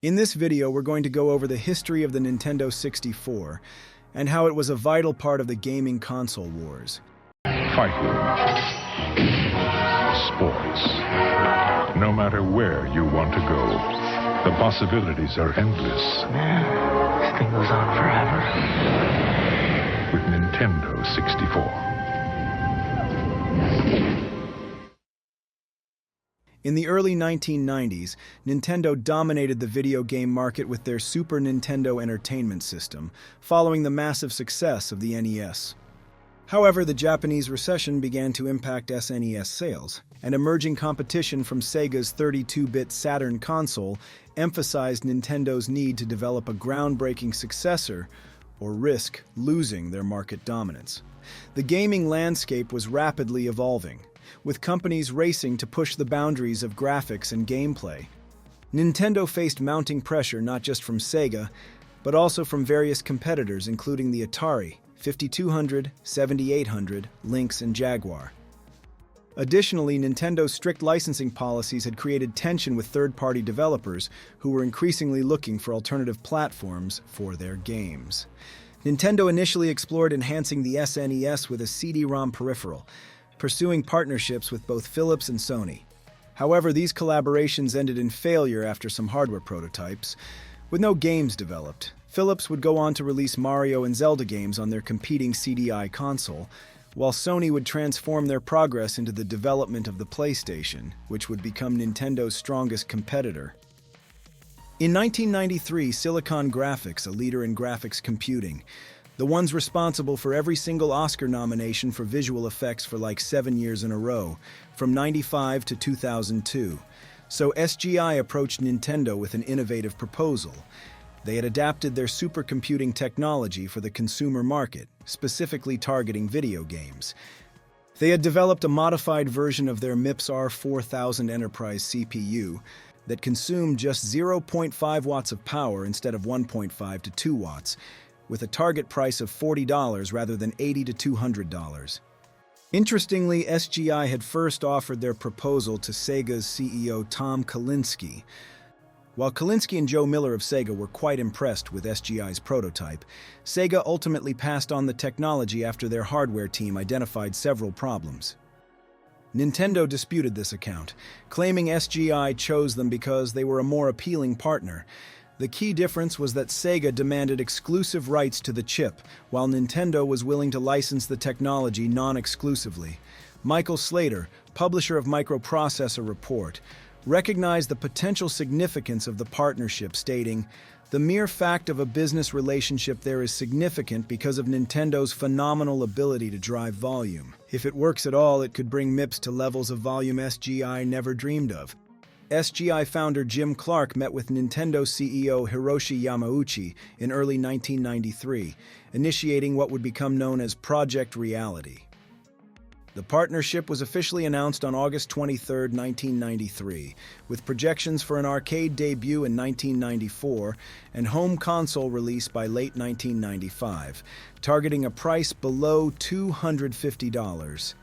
In this video, we're going to go over the history of the Nintendo 64 and how it was a vital part of the gaming console wars. Fighting. Sports. No matter where you want to go, the possibilities are endless. Man, this thing goes on forever. With Nintendo 64. In the early 1990s, Nintendo dominated the video game market with their Super Nintendo Entertainment System, following the massive success of the NES. However, the Japanese recession began to impact SNES sales, and emerging competition from Sega's 32-bit Saturn console emphasized Nintendo's need to develop a groundbreaking successor, or risk losing their market dominance. The gaming landscape was rapidly evolving, with companies racing to push the boundaries of graphics and gameplay. Nintendo faced mounting pressure not just from Sega, but also from various competitors including the Atari, 5200, 7800, Lynx, and Jaguar. Additionally, Nintendo's strict licensing policies had created tension with third-party developers who were increasingly looking for alternative platforms for their games. Nintendo initially explored enhancing the SNES with a CD-ROM peripheral, pursuing partnerships with both Philips and Sony. However, these collaborations ended in failure after some hardware prototypes. With no games developed, Philips would go on to release Mario and Zelda games on their competing CDI console, while Sony would transform their progress into the development of the PlayStation, which would become Nintendo's strongest competitor. In 1993, Silicon Graphics, a leader in graphics computing, the ones responsible for every single Oscar nomination for visual effects for like 7 years in a row, from '95 to 2002. So SGI approached Nintendo with an innovative proposal. They had adapted their supercomputing technology for the consumer market, specifically targeting video games. They had developed a modified version of their MIPS R4000 Enterprise CPU that consumed just 0.5 watts of power instead of 1.5 to 2 watts, with a target price of $40 rather than $80 to $200. Interestingly, SGI had first offered their proposal to Sega's CEO Tom Kalinske. While Kalinske and Joe Miller of Sega were quite impressed with SGI's prototype, Sega ultimately passed on the technology after their hardware team identified several problems. Nintendo disputed this account, claiming SGI chose them because they were a more appealing partner. The key difference was that Sega demanded exclusive rights to the chip, while Nintendo was willing to license the technology non-exclusively. Michael Slater, publisher of Microprocessor Report, recognized the potential significance of the partnership, stating, "The mere fact of a business relationship there is significant because of Nintendo's phenomenal ability to drive volume. If it works at all, it could bring MIPS to levels of volume SGI never dreamed of." SGI founder Jim Clark met with Nintendo CEO Hiroshi Yamauchi in early 1993, initiating what would become known as Project Reality. The partnership was officially announced on August 23, 1993, with projections for an arcade debut in 1994 and home console release by late 1995, targeting a price below $250.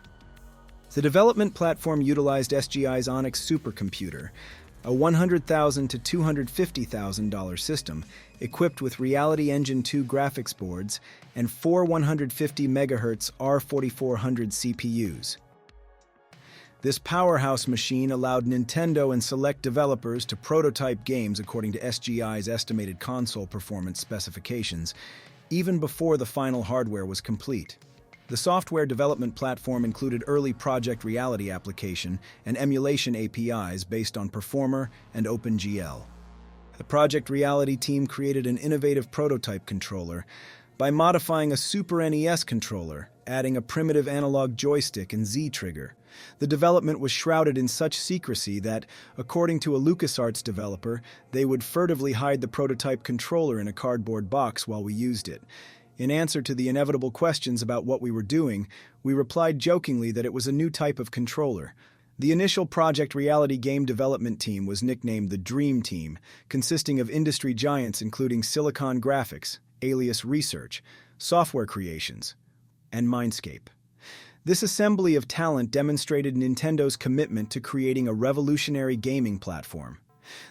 The development platform utilized SGI's Onyx supercomputer, a $100,000 to $250,000 system equipped with Reality Engine 2 graphics boards and 4 150 MHz R4400 CPUs. This powerhouse machine allowed Nintendo and select developers to prototype games according to SGI's estimated console performance specifications, even before the final hardware was complete. The software development platform included early Project Reality application and emulation APIs based on Performer and OpenGL. The Project Reality team created an innovative prototype controller by modifying a Super NES controller, adding a primitive analog joystick and Z-trigger. The development was shrouded in such secrecy that, according to a LucasArts developer, they would furtively hide the prototype controller in a cardboard box while we used it. In answer to the inevitable questions about what we were doing, we replied jokingly that it was a new type of controller. The initial Project Reality game development team was nicknamed the Dream Team, consisting of industry giants including Silicon Graphics, Alias Research, Software Creations, and Mindscape. This assembly of talent demonstrated Nintendo's commitment to creating a revolutionary gaming platform.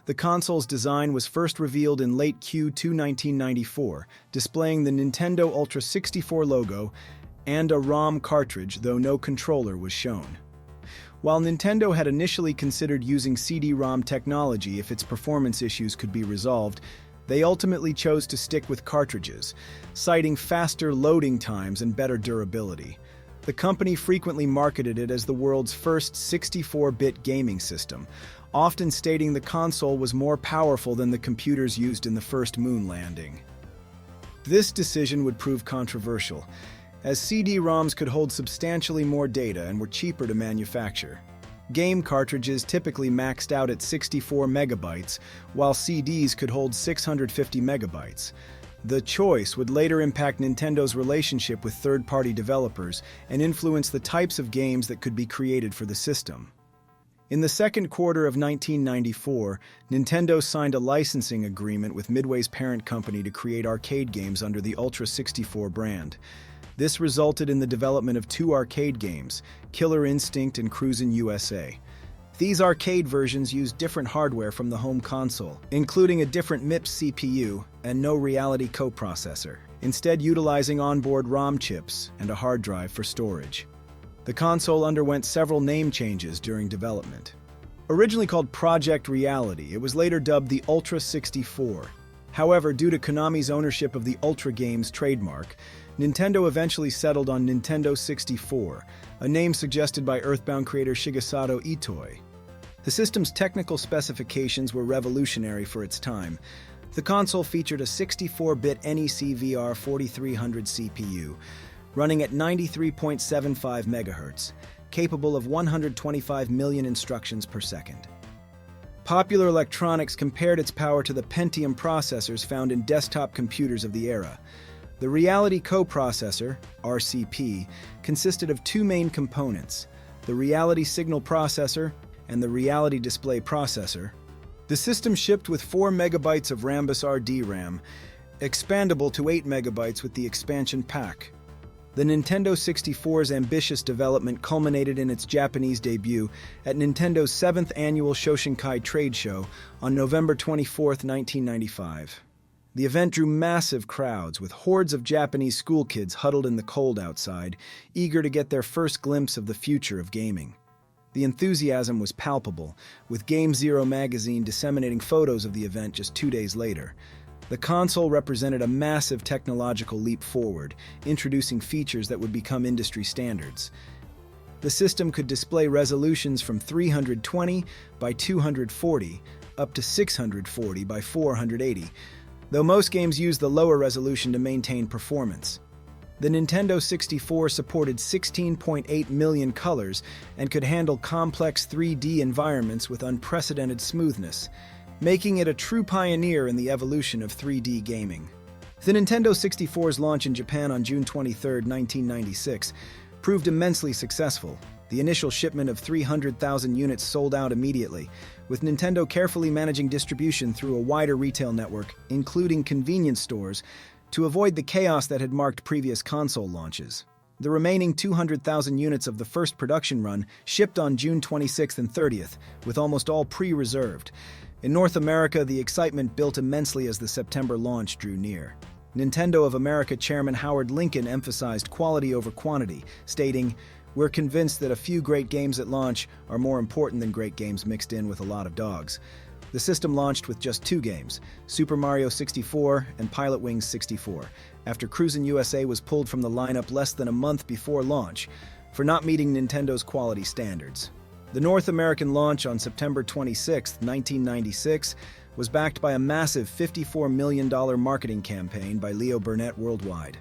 The console's design was first revealed in late Q2 1994, displaying the Nintendo Ultra 64 logo and a ROM cartridge, though no controller was shown. While Nintendo had initially considered using CD-ROM technology if its performance issues could be resolved, they ultimately chose to stick with cartridges, citing faster loading times and better durability. The company frequently marketed it as the world's first 64-bit gaming system, often stating the console was more powerful than the computers used in the first moon landing. This decision would prove controversial, as CD-ROMs could hold substantially more data and were cheaper to manufacture. Game cartridges typically maxed out at 64 megabytes, while CDs could hold 650 megabytes. The choice would later impact Nintendo's relationship with third-party developers and influence the types of games that could be created for the system. In the second quarter of 1994, Nintendo signed a licensing agreement with Midway's parent company to create arcade games under the Ultra 64 brand. This resulted in the development of two arcade games, Killer Instinct and Cruisin' USA. These arcade versions used different hardware from the home console, including a different MIPS CPU and no reality coprocessor, instead utilizing onboard ROM chips and a hard drive for storage. The console underwent several name changes during development. Originally called Project Reality, it was later dubbed the Ultra 64. However, due to Konami's ownership of the Ultra Games trademark, Nintendo eventually settled on Nintendo 64, a name suggested by Earthbound creator Shigesato Itoi. The system's technical specifications were revolutionary for its time. The console featured a 64-bit NEC-VR 4300 CPU, running at 93.75 MHz, capable of 125 million instructions per second. Popular Electronics compared its power to the Pentium processors found in desktop computers of the era. The Reality Coprocessor, RCP, consisted of two main components, the Reality Signal Processor and the Reality Display Processor. The system shipped with 4 megabytes of Rambus RD-RAM, expandable to 8 megabytes with the expansion pack. The Nintendo 64's ambitious development culminated in its Japanese debut at Nintendo's 7th annual Shoshinkai trade show on November 24, 1995. The event drew massive crowds, with hordes of Japanese school kids huddled in the cold outside, eager to get their first glimpse of the future of gaming. The enthusiasm was palpable, with Game Zero magazine disseminating photos of the event just 2 days later. The console represented a massive technological leap forward, introducing features that would become industry standards. The system could display resolutions from 320 by 240 up to 640 by 480, though most games used the lower resolution to maintain performance. The Nintendo 64 supported 16.8 million colors and could handle complex 3D environments with unprecedented smoothness, making it a true pioneer in the evolution of 3D gaming. The Nintendo 64's launch in Japan on June 23, 1996, proved immensely successful. The initial shipment of 300,000 units sold out immediately, with Nintendo carefully managing distribution through a wider retail network, including convenience stores, to avoid the chaos that had marked previous console launches. The remaining 200,000 units of the first production run shipped on June 26th and 30th, with almost all pre-reserved. In North America, the excitement built immensely as the September launch drew near. Nintendo of America chairman Howard Lincoln emphasized quality over quantity, stating, "We're convinced that a few great games at launch are more important than great games mixed in with a lot of dogs." The system launched with just 2 games, Super Mario 64 and Pilot Wings 64, after Cruisin' USA was pulled from the lineup less than a month before launch for not meeting Nintendo's quality standards. The North American launch on September 26, 1996, was backed by a massive $54 million marketing campaign by Leo Burnett Worldwide.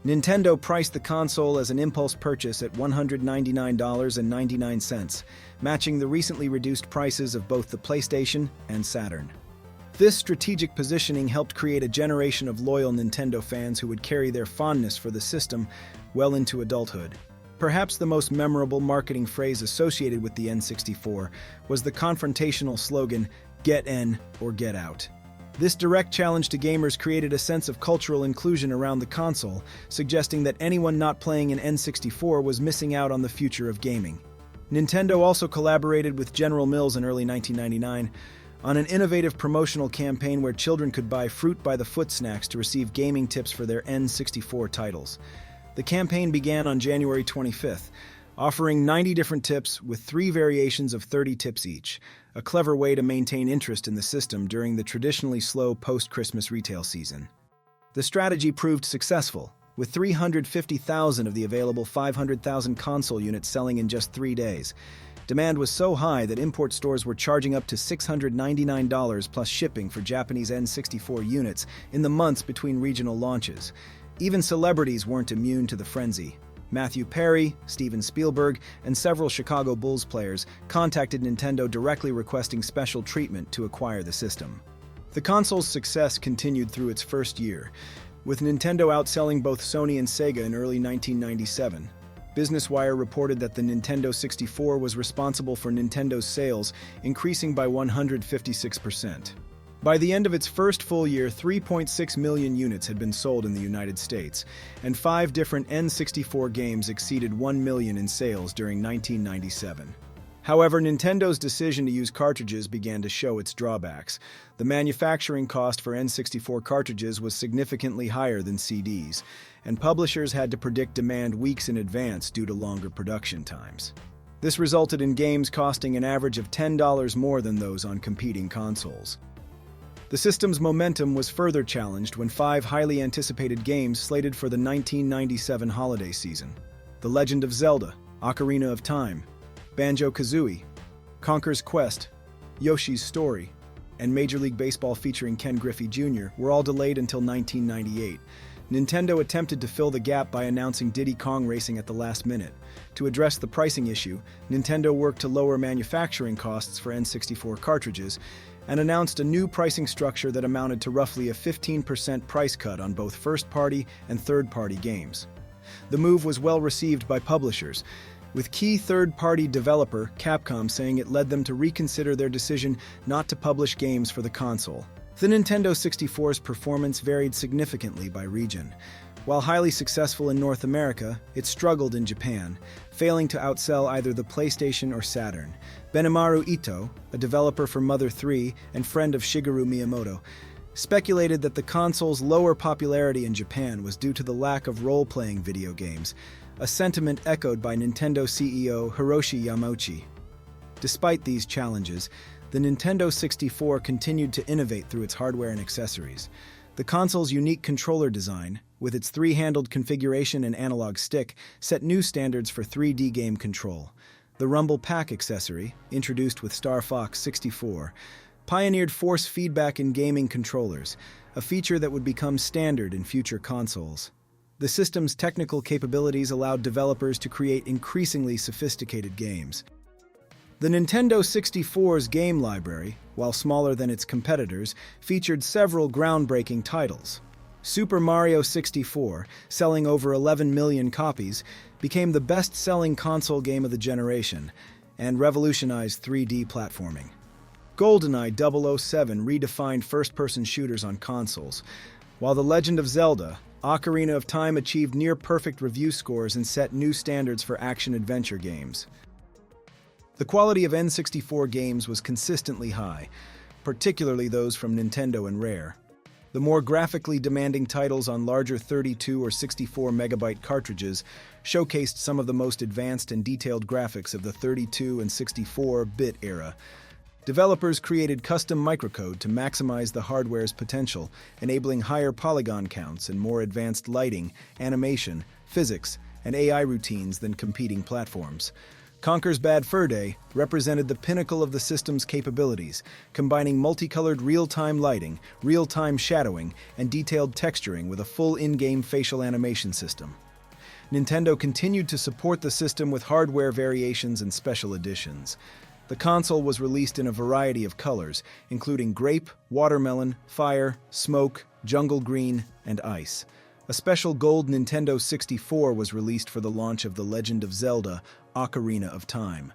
Nintendo priced the console as an impulse purchase at $199.99, matching the recently reduced prices of both the PlayStation and Saturn. This strategic positioning helped create a generation of loyal Nintendo fans who would carry their fondness for the system well into adulthood. Perhaps the most memorable marketing phrase associated with the N64 was the confrontational slogan, "Get N or Get Out." This direct challenge to gamers created a sense of cultural inclusion around the console, suggesting that anyone not playing an N64 was missing out on the future of gaming. Nintendo also collaborated with General Mills in early 1999, on an innovative promotional campaign where children could buy fruit-by-the-foot snacks to receive gaming tips for their N64 titles. The campaign began on January 25th, offering 90 different tips with 3 variations of 30 tips each, a clever way to maintain interest in the system during the traditionally slow post-Christmas retail season. The strategy proved successful, with 350,000 of the available 500,000 console units selling in just 3 days. Demand was so high that import stores were charging up to $699 plus shipping for Japanese N64 units in the months between regional launches. Even celebrities weren't immune to the frenzy. Matthew Perry, Steven Spielberg, and several Chicago Bulls players contacted Nintendo directly requesting special treatment to acquire the system. The console's success continued through its first year, with Nintendo outselling both Sony and Sega in early 1997. Business Wire reported that the Nintendo 64 was responsible for Nintendo's sales, increasing by 156%. By the end of its first full year, 3.6 million units had been sold in the United States, and 5 different N64 games exceeded 1 million in sales during 1997. However, Nintendo's decision to use cartridges began to show its drawbacks. The manufacturing cost for N64 cartridges was significantly higher than CDs, and publishers had to predict demand weeks in advance due to longer production times. This resulted in games costing an average of $10 more than those on competing consoles. The system's momentum was further challenged when 5 highly anticipated games slated for the 1997 holiday season: The Legend of Zelda, Ocarina of Time, Banjo-Kazooie, Conker's Quest, Yoshi's Story, and Major League Baseball featuring Ken Griffey Jr. were all delayed until 1998. Nintendo attempted to fill the gap by announcing Diddy Kong Racing at the last minute. To address the pricing issue, Nintendo worked to lower manufacturing costs for N64 cartridges and announced a new pricing structure that amounted to roughly a 15% price cut on both first-party and third-party games. The move was well received by publishers, with key third-party developer Capcom saying it led them to reconsider their decision not to publish games for the console. The Nintendo 64's performance varied significantly by region. While highly successful in North America, it struggled in Japan, failing to outsell either the PlayStation or Saturn. Benimaru Ito, a developer for Mother 3 and friend of Shigeru Miyamoto, speculated that the console's lower popularity in Japan was due to the lack of role-playing video games, a sentiment echoed by Nintendo CEO Hiroshi Yamauchi. Despite these challenges, the Nintendo 64 continued to innovate through its hardware and accessories. The console's unique controller design, with its 3-handled configuration and analog stick, set new standards for 3D game control. The Rumble Pak accessory, introduced with Star Fox 64, pioneered force feedback in gaming controllers, a feature that would become standard in future consoles. The system's technical capabilities allowed developers to create increasingly sophisticated games. The Nintendo 64's game library, while smaller than its competitors, featured several groundbreaking titles. Super Mario 64, selling over 11 million copies, became the best-selling console game of the generation and revolutionized 3D platforming. GoldenEye 007 redefined first-person shooters on consoles, while The Legend of Zelda, Ocarina of Time achieved near-perfect review scores and set new standards for action-adventure games. The quality of N64 games was consistently high, particularly those from Nintendo and Rare. The more graphically demanding titles on larger 32 or 64 megabyte cartridges showcased some of the most advanced and detailed graphics of the 32 and 64-bit era. Developers created custom microcode to maximize the hardware's potential, enabling higher polygon counts and more advanced lighting, animation, physics, and AI routines than competing platforms. Conker's Bad Fur Day represented the pinnacle of the system's capabilities, combining multicolored real-time lighting, real-time shadowing, and detailed texturing with a full in-game facial animation system. Nintendo continued to support the system with hardware variations and special editions. The console was released in a variety of colors, including grape, watermelon, fire, smoke, jungle green, and ice. A special gold Nintendo 64 was released for the launch of The Legend of Zelda, Ocarina of Time.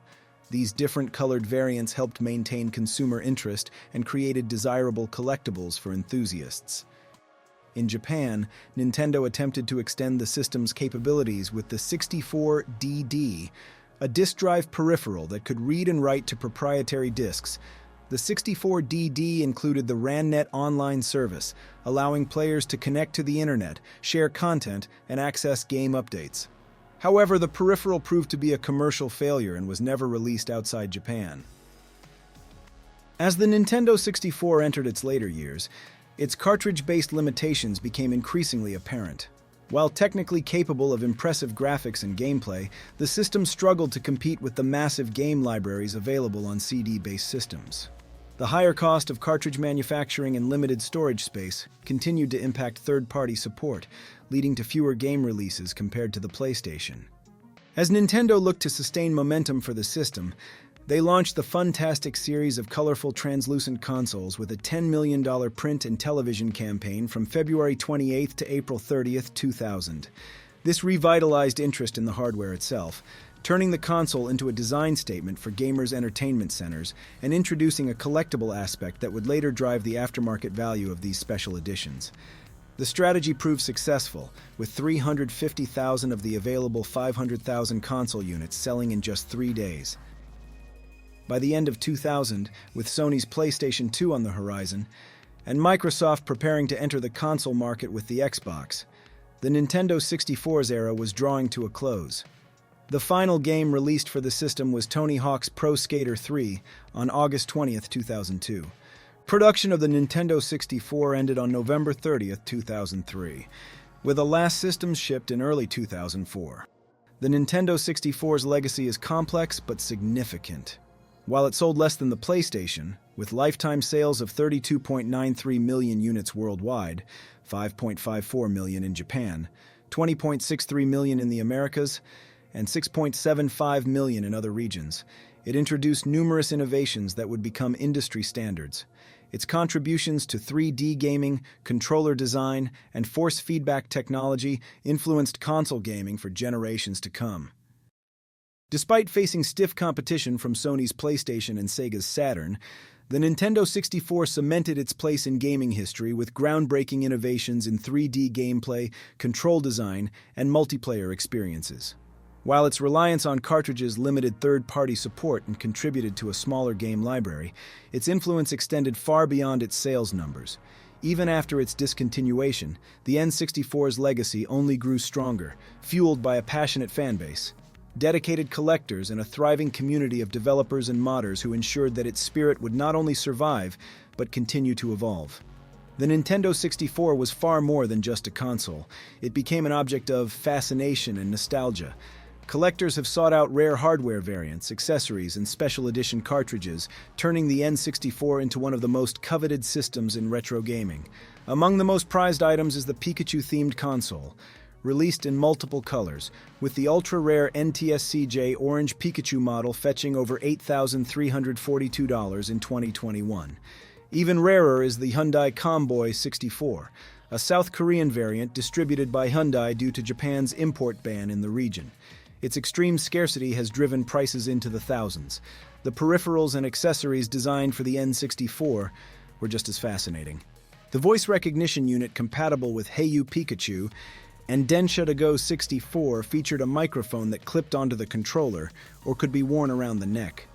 These different colored variants helped maintain consumer interest and created desirable collectibles for enthusiasts. In Japan, Nintendo attempted to extend the system's capabilities with the 64DD, a disk drive peripheral that could read and write to proprietary disks, The 64DD included the RANNet online service, allowing players to connect to the internet, share content, and access game updates. However, the Peripheral proved to be a commercial failure and was never released outside Japan. As the Nintendo 64 entered its later years, its cartridge-based limitations became increasingly apparent. While technically capable of impressive graphics and gameplay, the system struggled to compete with the massive game libraries available on CD-based systems. The higher cost of cartridge manufacturing and limited storage space continued to impact third-party support, leading to fewer game releases compared to the PlayStation. As Nintendo looked to sustain momentum for the system, they launched the Funtastic series of colorful translucent consoles with a $10 million print and television campaign from February 28th to April 30th, 2000. This revitalized interest in the hardware itself, turning the console into a design statement for gamers' entertainment centers and introducing a collectible aspect that would later drive the aftermarket value of these special editions. The strategy proved successful, with 350,000 of the available 500,000 console units selling in just 3 days. By the end of 2000, with Sony's PlayStation 2 on the horizon, and Microsoft preparing to enter the console market with the Xbox, the Nintendo 64's era was drawing to a close. The final game released for the system was Tony Hawk's Pro Skater 3 on August 20, 2002. Production of the Nintendo 64 ended on November 30, 2003, with the last systems shipped in early 2004. The Nintendo 64's legacy is complex but significant. While it sold less than the PlayStation, with lifetime sales of 32.93 million units worldwide, 5.54 million in Japan, 20.63 million in the Americas, and 6.75 million in other regions, it introduced numerous innovations that would become industry standards. Its contributions to 3D gaming, controller design, and force feedback technology influenced console gaming for generations to come. Despite facing stiff competition from Sony's PlayStation and Sega's Saturn, the Nintendo 64 cemented its place in gaming history with groundbreaking innovations in 3D gameplay, control design, and multiplayer experiences. While its reliance on cartridges limited third-party support and contributed to a smaller game library, its influence extended far beyond its sales numbers. Even after its discontinuation, the N64's legacy only grew stronger, fueled by a passionate fanbase, dedicated collectors, and a thriving community of developers and modders who ensured that its spirit would not only survive, but continue to evolve. The Nintendo 64 was far more than just a console. It became an object of fascination and nostalgia. Collectors have sought out rare hardware variants, accessories, and special edition cartridges, turning the N64 into one of the most coveted systems in retro gaming. Among the most prized items is the Pikachu-themed console, released in multiple colors, with the ultra-rare NTSC-J Orange Pikachu model fetching over $8,342 in 2021. Even rarer is the Hyundai Comboy 64, a South Korean variant distributed by Hyundai due to Japan's import ban in the region. Its extreme scarcity has driven prices into the thousands. The peripherals and accessories designed for the N64 were just as fascinating. The voice recognition unit compatible with Hey You Pikachu and Densha to Go 64 featured a microphone that clipped onto the controller or could be worn around the neck.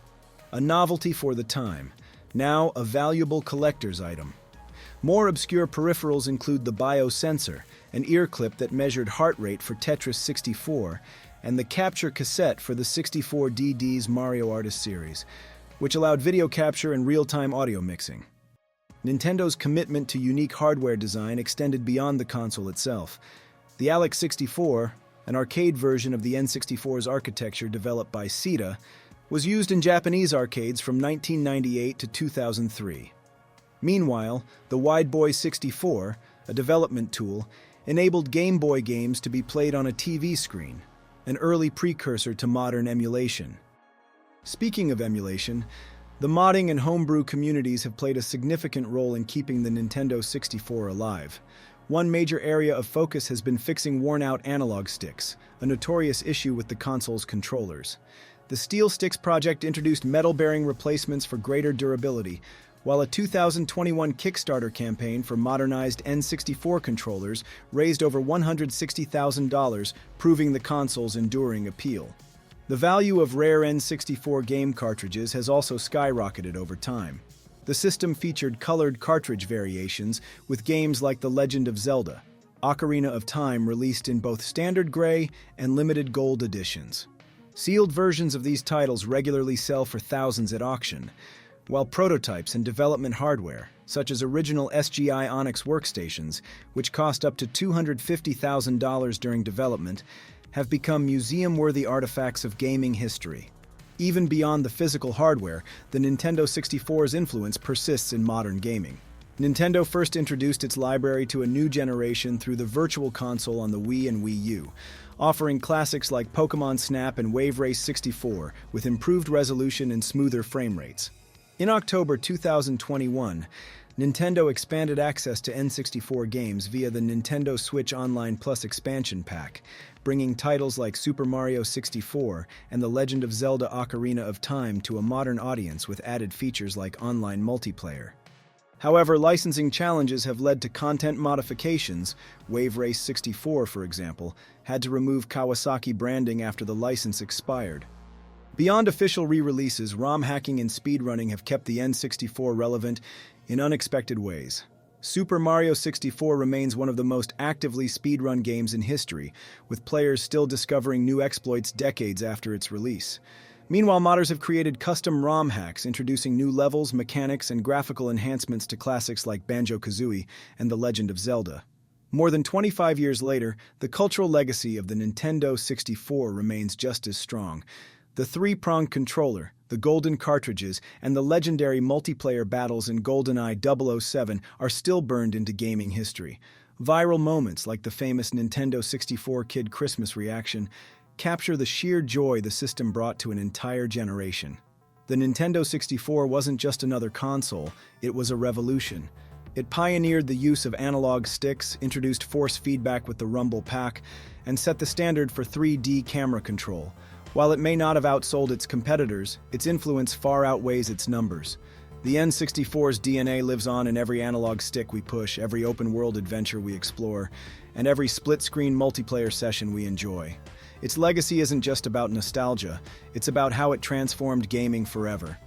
A novelty for the time, now a valuable collector's item. More obscure peripherals include the biosensor, an ear clip that measured heart rate for Tetris 64, and the capture cassette for the 64DD's Mario Artist series, which allowed video capture and real-time audio mixing. Nintendo's commitment to unique hardware design extended beyond the console itself. The Alex 64, an arcade version of the N64's architecture developed by Sega, was used in Japanese arcades from 1998 to 2003. Meanwhile, the Wide Boy 64, a development tool, enabled Game Boy games to be played on a TV screen, an early precursor to modern emulation. Speaking of emulation, the modding and homebrew communities have played a significant role in keeping the Nintendo 64 alive. One major area of focus has been fixing worn-out analog sticks, a notorious issue with the console's controllers. The Steel Sticks project introduced metal-bearing replacements for greater durability, while a 2021 Kickstarter campaign for modernized N64 controllers raised over $160,000, proving the console's enduring appeal. The value of rare N64 game cartridges has also skyrocketed over time. The system featured colored cartridge variations with games like The Legend of Zelda, Ocarina of Time released in both standard gray and limited gold editions. Sealed versions of these titles regularly sell for thousands at auction, while prototypes and development hardware, such as original SGI Onyx workstations, which cost up to $250,000 during development, have become museum-worthy artifacts of gaming history. Even beyond the physical hardware, the Nintendo 64's influence persists in modern gaming. Nintendo first introduced its library to a new generation through the Virtual Console on the Wii and Wii U, offering classics like Pokémon Snap and Wave Race 64 with improved resolution and smoother frame rates. In October 2021, Nintendo expanded access to N64 games via the Nintendo Switch Online Plus expansion pack, bringing titles like Super Mario 64 and The Legend of Zelda Ocarina of Time to a modern audience with added features like online multiplayer. However, licensing challenges have led to content modifications. Wave Race 64, for example, had to remove Kawasaki branding after the license expired. Beyond official re-releases, ROM hacking and speedrunning have kept the N64 relevant in unexpected ways. Super Mario 64 remains one of the most actively speedrun games in history, with players still discovering new exploits decades after its release. Meanwhile, modders have created custom ROM hacks, introducing new levels, mechanics, and graphical enhancements to classics like Banjo-Kazooie and The Legend of Zelda. More than 25 years later, the cultural legacy of the Nintendo 64 remains just as strong. The three-pronged controller, the golden cartridges, and the legendary multiplayer battles in GoldenEye 007 are still burned into gaming history. Viral moments like the famous Nintendo 64 Kid Christmas reaction capture the sheer joy the system brought to an entire generation. The Nintendo 64 wasn't just another console, it was a revolution. It pioneered the use of analog sticks, introduced force feedback with the Rumble Pak, and set the standard for 3D camera control. While it may not have outsold its competitors, its influence far outweighs its numbers. The N64's DNA lives on in every analog stick we push, every open-world adventure we explore, and every split-screen multiplayer session we enjoy. Its legacy isn't just about nostalgia, it's about how it transformed gaming forever.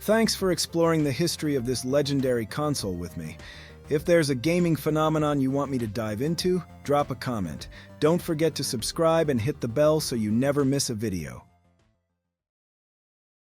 Thanks for exploring the history of this legendary console with me. If there's a gaming phenomenon you want me to dive into, drop a comment. Don't forget to subscribe and hit the bell so you never miss a video.